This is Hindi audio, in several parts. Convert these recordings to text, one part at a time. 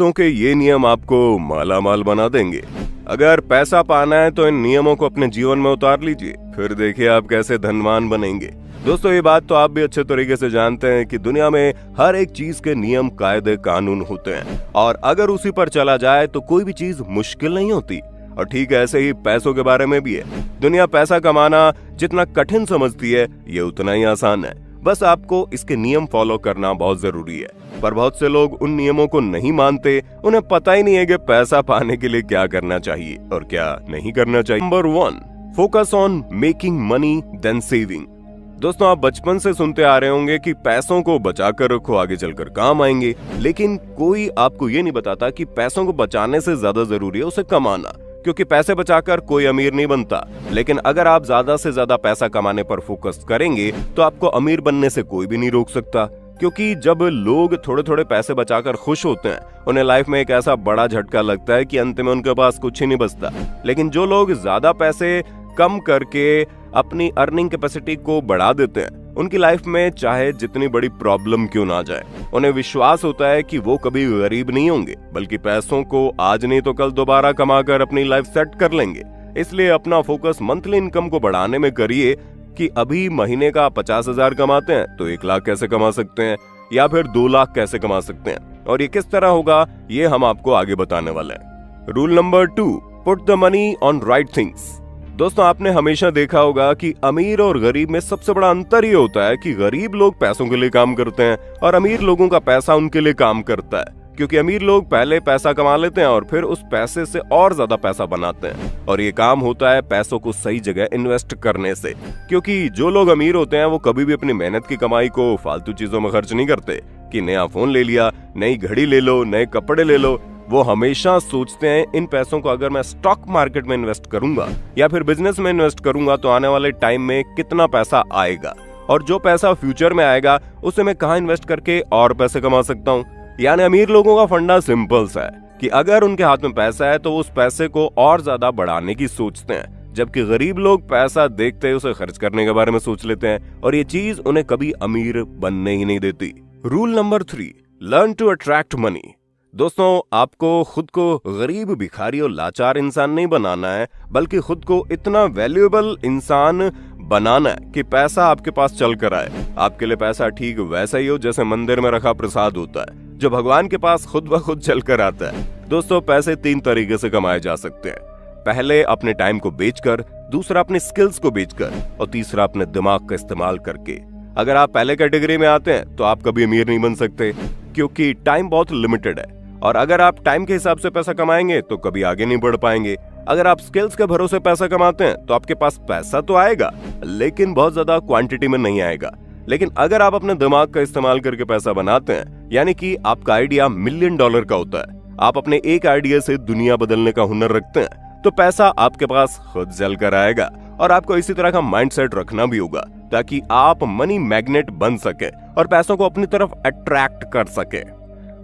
पैसों के ये नियम आपको मालामाल बना देंगे। अगर पैसा पाना है तो इन नियमों को अपने जीवन में उतार लीजिए, फिर देखिए आप कैसे धनवान बनेंगे। दोस्तों, ये बात तो आप भी अच्छे तरीके से जानते हैं कि दुनिया में हर एक चीज के नियम, कायदे, कानून होते हैं और अगर उसी पर चला जाए तो कोई भी चीज मुश्किल नहीं होती। और ठीक ऐसे ही पैसों के बारे में भी है। दुनिया पैसा कमाना जितना कठिन समझती है, ये उतना ही आसान है। बस आपको इसके नियम फॉलो करना बहुत जरूरी है। पर बहुत से लोग उन नियमों को नहीं मानते। उन्हें पता ही नहीं है कि पैसा पाने के लिए क्या करना चाहिए और क्या नहीं करना चाहिए। Number 1, focus on making money than saving. दोस्तों, आप बचपन से सुनते आ रहे होंगे कि पैसों को बचा कर रखो, आगे चलकर काम आएंगे। लेकिन कोई आपको ये नहीं बताता कि पैसों को बचाने से ज्यादा जरूरी है उसे कमाना, क्योंकि पैसे बचाकर कोई अमीर नहीं बनता। लेकिन अगर आप ज्यादा से ज्यादा पैसा कमाने पर फोकस करेंगे तो आपको अमीर बनने से कोई भी नहीं रोक सकता। क्योंकि जब लोग थोड़े थोड़े पैसे बचाकर खुश होते हैं, उन्हें लाइफ में एक ऐसा बड़ा झटका लगता है कि अंत में उनके पास कुछ ही नहीं बचता। लेकिन जो लोग ज्यादा पैसे कम करके अपनी अर्निंग कैपेसिटी को बढ़ा देते हैं, उनकी लाइफ में चाहे जितनी बड़ी प्रॉब्लम क्यों ना जाए, उन्हें विश्वास होता है कि वो कभी गरीब नहीं होंगे, बल्कि पैसों को आज नहीं तो कल दोबारा कमाकर अपनी लाइफ सेट कर लेंगे। इसलिए अपना फोकस मंथली इनकम को बढ़ाने में करिए कि अभी महीने का 50,000 कमाते हैं तो 1 लाख कैसे कमा सकते हैं, या फिर 2 लाख कैसे कमा सकते हैं, और ये किस तरह होगा ये हम आपको आगे बताने वाले हैं। Rule number 2, put the money on right things. दोस्तों, आपने हमेशा देखा होगा कि अमीर और गरीब में सबसे बड़ा अंतर ये होता है कि गरीब लोग पैसों के लिए काम करते हैं और अमीर लोगों का पैसा उनके लिए काम करता है। क्योंकि अमीर लोग पहले पैसा कमा लेते हैं और फिर उस पैसे से और ज्यादा पैसा बनाते हैं, और ये काम होता है पैसों को सही जगह इन्वेस्ट करने से। क्योंकि जो लोग अमीर होते हैं वो कभी भी अपनी मेहनत की कमाई को फालतू चीजों में खर्च नहीं करते कि नया फोन ले लिया, नई घड़ी ले लो, नए कपड़े ले लो। वो हमेशा सोचते हैं इन पैसों को अगर मैं स्टॉक मार्केट में इन्वेस्ट करूंगा या फिर बिजनेस में इन्वेस्ट करूंगा तो आने वाले टाइम में कितना पैसा आएगा, और जो पैसा फ्यूचर में आएगा उसे मैं कहां इन्वेस्ट करके और पैसे कमा सकता हूं। यानी अमीर लोगों का फंडा सिंपल सा है कि अगर उनके हाथ में पैसा है तो उस पैसे को और ज्यादा बढ़ाने की सोचते हैं, जबकि गरीब लोग पैसा देखते ही उसे खर्च करने के बारे में सोच लेते हैं, और ये चीज उन्हें कभी अमीर बनने ही नहीं देती। Rule number 3, learn to attract money. दोस्तों, आपको खुद को गरीब, भिखारी और लाचार इंसान नहीं बनाना है, बल्कि खुद को इतना वैल्यूएबल इंसान बनाना है कि पैसा आपके पास चल कर आए। आपके लिए पैसा ठीक वैसा ही हो जैसे मंदिर में रखा प्रसाद होता है, जो भगवान के पास खुद ब खुद चल कर आता है। दोस्तों, पैसे 3 तरीके से कमाए जा सकते हैं। पहले अपने टाइम को बेचकर, दूसरा अपने स्किल्स को बेचकर, और तीसरा अपने दिमाग का इस्तेमाल करके। अगर आप पहले कैटेगरी में आते हैं तो आप कभी अमीर नहीं बन सकते, क्योंकि टाइम बहुत लिमिटेड है, और अगर आप टाइम के हिसाब से पैसा कमाएंगे तो कभी आगे नहीं बढ़ पाएंगे। अगर आप स्किल्स के भरोसे पैसा कमाते हैं तो आपके पास पैसा तो आएगा, लेकिन बहुत ज्यादा क्वांटिटी में नहीं आएगा। लेकिन अगर आप अपने दिमाग का इस्तेमाल करके पैसा बनाते हैं, यानी कि आपका आइडिया $1 मिलियन का होता है, आप अपने एक आइडिया से दुनिया बदलने का हुनर रखते हैं, तो पैसा आपके पास खुद जल कर आएगा। और आपको इसी तरह का माइंडसेट रखना भी होगा ताकि आप मनी मैग्नेट बन सके और पैसों को अपनी तरफ अट्रैक्ट कर सके।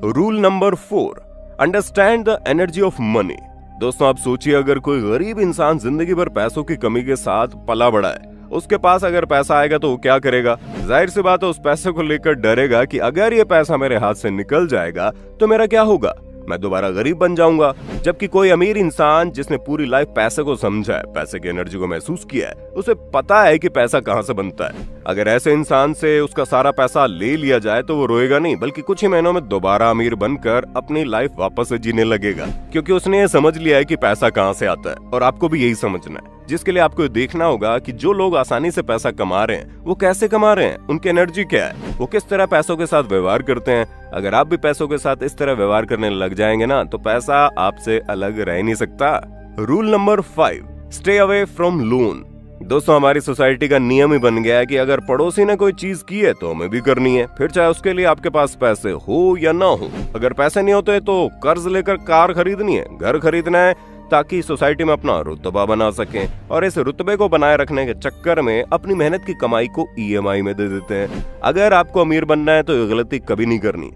Rule number 4, understand the energy of money. दोस्तों, आप सोचिए, अगर कोई गरीब इंसान जिंदगी भर पैसों की कमी के साथ पला बड़ा है, उसके पास अगर पैसा आएगा तो वो क्या करेगा? जाहिर सी बात है, उस पैसे को लेकर डरेगा कि अगर ये पैसा मेरे हाथ से निकल जाएगा तो मेरा क्या होगा, मैं दोबारा गरीब बन जाऊंगा। जबकि कोई अमीर इंसान जिसने पूरी लाइफ पैसे को समझा है, पैसे की एनर्जी को महसूस किया है, उसे पता है कि पैसा कहां से बनता है। अगर ऐसे इंसान से उसका सारा पैसा ले लिया जाए तो वो रोएगा नहीं, बल्कि कुछ ही महीनों में दोबारा अमीर बनकर अपनी लाइफ वापस से जीने लगेगा, क्योंकि उसने ये समझ लिया है कि पैसा कहां से आता है। और आपको भी यही समझना है, जिसके लिए आपको देखना होगा कि जो लोग आसानी से पैसा कमा रहे हैं वो कैसे कमा रहे हैं, उनकी एनर्जी क्या है, वो किस तरह पैसों के साथ व्यवहार करते हैं। अगर आप भी पैसों के साथ इस तरह व्यवहार करने लग जाएंगे ना, तो पैसा आपसे अलग रह नहीं सकता। Rule number 5, stay away from loan. दोस्तों, हमारी सोसाइटी का नियम ही बन गया है कि अगर पड़ोसी ने कोई चीज की है तो हमें भी करनी है, फिर चाहे उसके लिए आपके पास पैसे हो या ना हो। अगर पैसे नहीं होते तो कर्ज लेकर कार खरीदनी है, घर खरीदना है, ताकि सोसाइटी में अपना रुतबा बना सकें, और इस रुतबे को बनाए रखने के चक्कर में अपनी मेहनत की कमाई को EMI में दे देते हैं। अगर आपको अमीर बनना है तो ये गलती कभी नहीं करनी।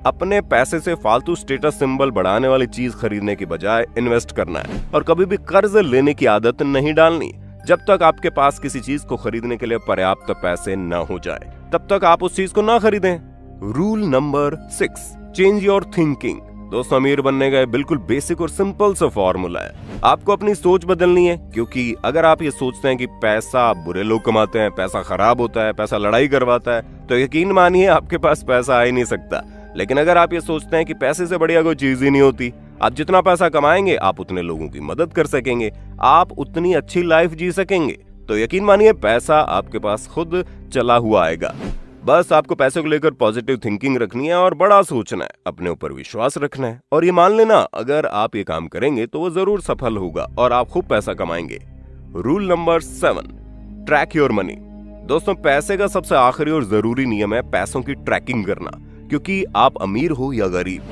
अपने पैसे से फालतू स्टेटस सिंबल बढ़ाने वाली चीज खरीदने की बजाय इन्वेस्ट करना है, और कभी भी कर्ज लेने की आदत नहीं डालनी। जब तक आपके पास किसी चीज को खरीदने के लिए पर्याप्त पैसे न हो जाए, तब तक आप उस चीज को ना खरीदें। Rule number 6, change your thinking. दोस्तों अमीर बनने का बिल्कुल बेसिक और सिंपल सा फॉर्मूला है। आपको अपनी सोच बदलनी है, क्योंकि अगर आप ये सोचते हैं कि पैसा बुरे लोग कमाते हैं, पैसा खराब होता है, पैसा लड़ाई करवाता है, तो यकीन मानिए आपके पास पैसा आ ही नहीं सकता। लेकिन अगर आप ये सोचते हैं कि पैसे से बढ़िया कोई चीज ही नहीं होती, आप जितना पैसा कमाएंगे आप उतने लोगों की मदद कर सकेंगे, आप उतनी अच्छी लाइफ जी सकेंगे, तो यकीन मानिए पैसा आपके पास खुद चला हुआ आएगा। बस आपको पैसे को लेकर पॉजिटिव थिंकिंग रखनी है और बड़ा सोचना है, अपने ऊपर विश्वास रखना है और ये मान लेना अगर आप ये काम करेंगे तो वो जरूर सफल होगा और आप खूब पैसा कमाएंगे। Rule number 7, track your money. दोस्तों पैसे का सबसे आखिरी और जरूरी नियम है पैसों की ट्रैकिंग करना, क्योंकि आप अमीर हो या गरीब,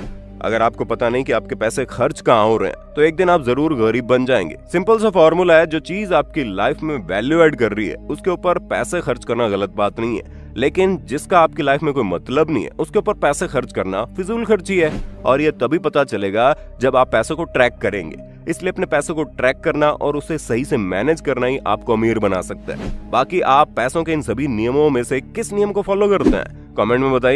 अगर आपको पता नहीं कि आपके पैसे खर्च कहाँ हो रहे हैं तो एक दिन आप जरूर गरीब बन जाएंगे। सिंपल सा फॉर्मूला है, जो चीज आपकी लाइफ में वैल्यू ऐड कर रही है उसके ऊपर पैसे खर्च करना गलत बात नहीं है, लेकिन जिसका आपकी लाइफ में कोई मतलब नहीं है उसके ऊपर पैसे खर्च करना फिजूल खर्ची है। और ये तभी पता चलेगा जब आप पैसों को ट्रैक करेंगे। इसलिए अपने पैसों को ट्रैक करना और उसे सही से मैनेज करना ही आपको अमीर बना सकता है। बाकी आप पैसों के इन सभी नियमों में से किस नियम को फॉलो करते हैं, कमेंट में बताइए।